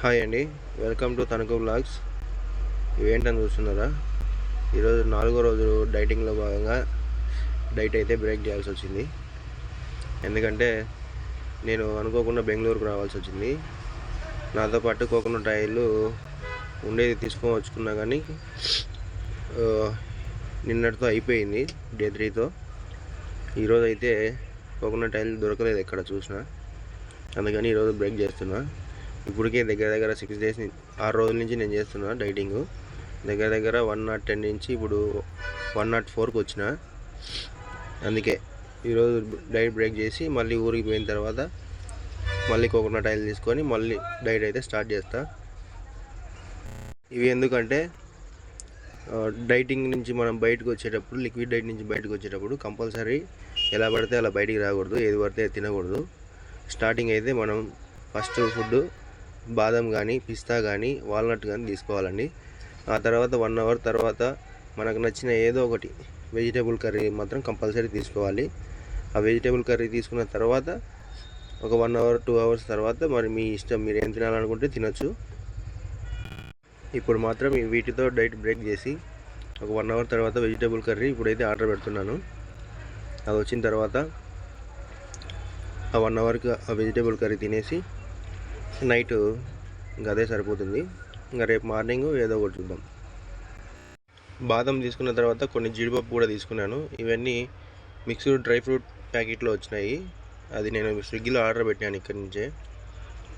Hi అండి, welcome to Tanuku vlogs. ఇవేంటని చూస్తున్నారా? ఈరోజు 4వ రోజు డైటింగ్లో భాగంగా డైట్ అయితే బ్రేక్ చేయాల్సి వచ్చింది. ఎందుకంటే నేను అనుకోకుండా బెంగళూరుకు రావాల్సి వచ్చింది. నాతో పాటు కోకోనట్ ఆయిల్ ఉండేది తీసుకొని వచ్చుకున్నా, కానీ నిన్నటితో అయిపోయింది, డే 3తో. ఈరోజు అయితే కోకోనట్ ఆయిల్ దొరకలేదు ఎక్కడ చూసినా, అందుకని ఈరోజు బ్రేక్ చేస్తున్నా. ఇప్పటికే దగ్గర 6 డేస్ 6 రోజుల నుంచి నేను చేస్తున్నా డైటింగ్. దగ్గర 110 నుంచి ఇప్పుడు 104కి వచ్చిన. అందుకే ఈరోజు డైట్ బ్రేక్ చేసి మళ్ళీ ఊరికి పోయిన తర్వాత మళ్ళీ కోకోనట్ ఆయిల్ తీసుకొని మళ్ళీ డైట్ అయితే స్టార్ట్ చేస్తా. ఇవి ఎందుకంటే డైటింగ్ నుంచి మనం బయటకు వచ్చేటప్పుడు, లిక్విడ్ డైట్ నుంచి బయటకు వచ్చేటప్పుడు కంపల్సరీ ఎలా పడితే అలా బయటికి రాకూడదు, ఏది పడితే తినకూడదు. స్టార్టింగ్ అయితే మనం ఫస్ట్ ఫుడ్ బాదం కానీ, పిస్తా కానీ, వాల్నట్ కానీ తీసుకోవాలండి. ఆ తర్వాత 1 అవర్ తర్వాత మనకు నచ్చిన ఏదో ఒకటి వెజిటేబుల్ కర్రీ మాత్రం కంపల్సరీ తీసుకోవాలి. ఆ వెజిటేబుల్ కర్రీ తీసుకున్న తర్వాత ఒక 1 అవర్ 2 అవర్స్ తర్వాత మరి మీ ఇష్టం, మీరు ఏం తినాలనుకుంటే తినొచ్చు. ఇప్పుడు మాత్రం వీటితో డైట్ బ్రేక్ చేసి ఒక 1 అవర్ తర్వాత వెజిటేబుల్ కర్రీ ఇప్పుడైతే ఆర్డర్ పెడుతున్నాను. అది వచ్చిన తర్వాత ఆ 1 అవర్కి ఆ వెజిటేబుల్ కర్రీ తినేసి నైట్ ఇంకా అదే సరిపోతుంది. ఇంకా రేపు మార్నింగ్ ఏదో ఒకటి చూద్దాం. బాదం తీసుకున్న తర్వాత కొన్ని జీడిపప్పు కూడా తీసుకున్నాను. ఇవన్నీ మిక్స్డ్ డ్రై ఫ్రూట్ ప్యాకెట్లో వచ్చినాయి. అది నేను స్విగ్గీలో ఆర్డర్ పెట్టాను. ఇక్కడి నుంచే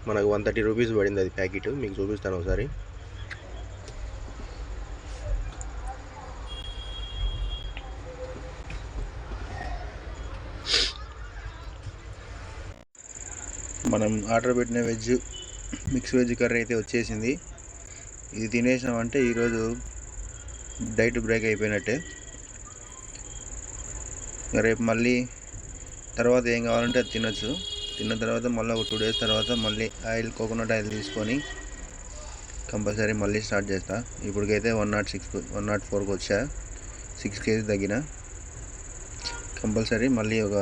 మనకు 130 రూపీస్ పడింది అది ప్యాకెట్. మీకు చూపిస్తాను ఒకసారి. మనం ఆర్డర్ పెట్టిన మిక్స్ వెజ్ కర్రీ అయితే వచ్చేసింది. ఇది తినేసామంటే ఈరోజు డైట్ బ్రేక్ అయిపోయినట్టే. రేపు మళ్ళీ తర్వాత ఏం కావాలంటే అది తినచ్చు. తిన్న తర్వాత మళ్ళీ ఒక 2 డేస్ తర్వాత మళ్ళీ కోకోనట్ ఆయిల్ తీసుకొని కంపల్సరీ మళ్ళీ స్టార్ట్ చేస్తా. ఇప్పటికైతే 104కి వచ్చా, 6 kg తగ్గిన. కంపల్సరీ మళ్ళీ ఒక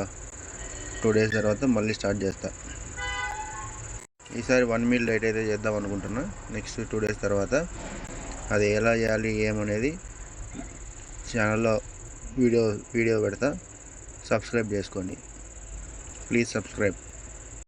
2 డేస్ తర్వాత మళ్ళీ స్టార్ట్ చేస్తా. ఈసారి 1 మీల్ డైట్ అయితే చేద్దాం అనుకుంటున్నా. నెక్స్ట్ 2 డేస్ తర్వాత అది ఎలా చేయాలి ఏమనేది ఛానల్లో వీడియో పెడతా. సబ్స్క్రైబ్ చేసుకోండి, ప్లీజ్ సబ్స్క్రైబ్.